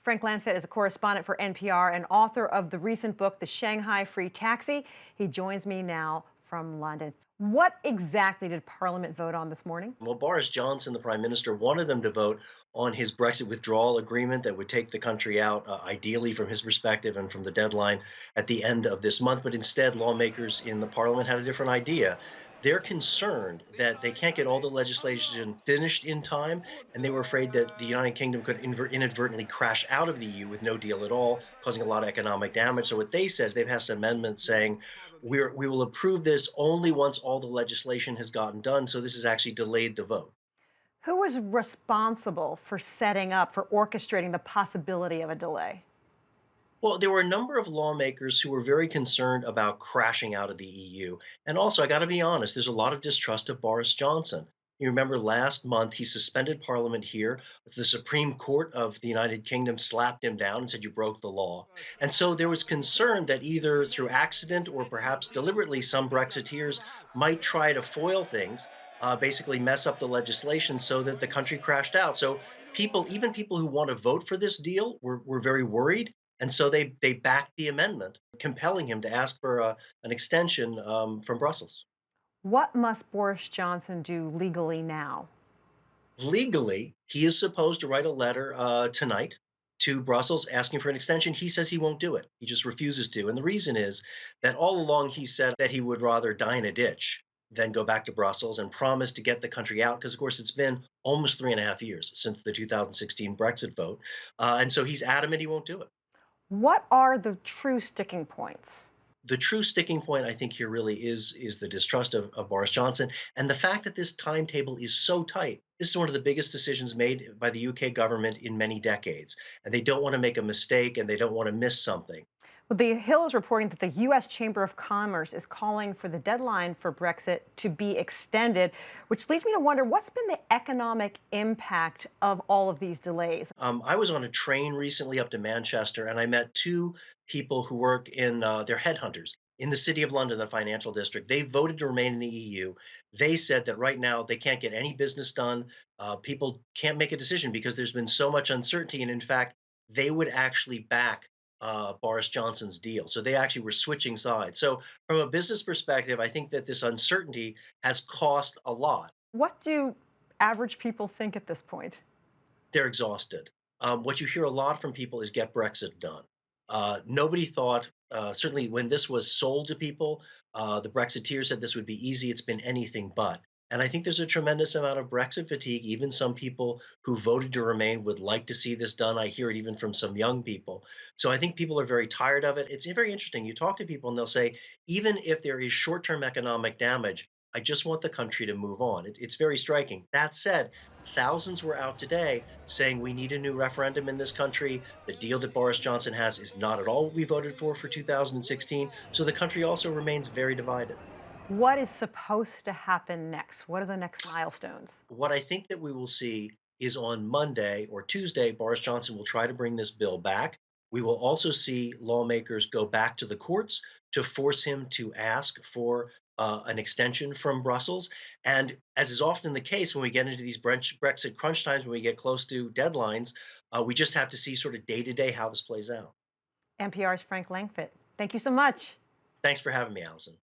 Frank Lanfit is a correspondent for NPR and author of the recent book, The Shanghai Free Taxi. He joins me now from London. What exactly did Parliament vote on this morning? Well, Boris Johnson, the prime minister, wanted them to vote on his Brexit withdrawal agreement that would take the country out, ideally from his perspective and from the deadline at the end of this month. But instead, lawmakers in the parliament had a different idea. They're concerned that they can't get all the legislation finished in time, and they were afraid that the United Kingdom could inadvertently crash out of the EU with no deal at all, causing a lot of economic damage. So what they said, they've passed an amendment saying we will approve this only once all the legislation has gotten done. So this has actually delayed the vote. Who was responsible for setting up, for orchestrating the possibility of a delay? Well, there were a number of lawmakers who were very concerned about crashing out of the EU. And also, I got to be honest, there's a lot of distrust of Boris Johnson. You remember last month, he suspended Parliament here. The Supreme Court of the United Kingdom slapped him down and said, "You broke the law." And so there was concern that either through accident or perhaps deliberately, some Brexiteers might try to foil things, basically mess up the legislation so that the country crashed out. So people, even people who want to vote for this deal, were very worried, and so they backed the amendment, compelling him to ask for an extension from Brussels. What must Boris Johnson do legally now? Legally, he is supposed to write a letter tonight to Brussels asking for an extension. He says he won't do it. He just refuses to. And the reason is that all along he said that he would rather die in a ditch than go back to Brussels and promise to get the country out. Because, of course, it's been almost 3.5 years since the 2016 Brexit vote. And so he's adamant he won't do it. What are the true sticking points? The true sticking point, I think, here really is the distrust of Boris Johnson and the fact that this timetable is so tight. This is one of the biggest decisions made by the UK government in many decades, and they don't want to make a mistake and they don't want to miss something. Well, The Hill is reporting that the U.S. Chamber of Commerce is calling for the deadline for Brexit to be extended, which leads me to wonder what's been the economic impact of all of these delays? I was on a train recently up to Manchester, and I met two people who work in they're headhunters in the city of London, the financial district. They voted to remain in the EU. They said that right now they can't get any business done. People can't make a decision because there's been so much uncertainty, and in fact, they would actually back Boris Johnson's deal. So they actually were switching sides. So from a business perspective, I think that this uncertainty has cost a lot. What do average people think at this point? They're exhausted. What you hear a lot from people is get Brexit done. Nobody thought, certainly when this was sold to people, the Brexiteers said this would be easy. It's been anything but. And I think there's a tremendous amount of Brexit fatigue. Even some people who voted to remain would like to see this done. I hear it even from some young people. So I think people are very tired of it. It's very interesting. You talk to people and they'll say, even if there is short term economic damage, I just want the country to move on. It's very striking. That said, thousands were out today saying we need a new referendum in this country. The deal that Boris Johnson has is not at all what we voted for 2016. So the country also remains very divided. What is supposed to happen next? What are the next milestones? What I think that we will see is on Monday or Tuesday, Boris Johnson will try to bring this bill back. We will also see lawmakers go back to the courts to force him to ask for an extension from Brussels. And as is often the case when we get into these Brexit crunch times, when we get close to deadlines, we just have to see sort of day to day how this plays out. NPR's Frank Langfit. Thank you so much. Thanks for having me, Allison.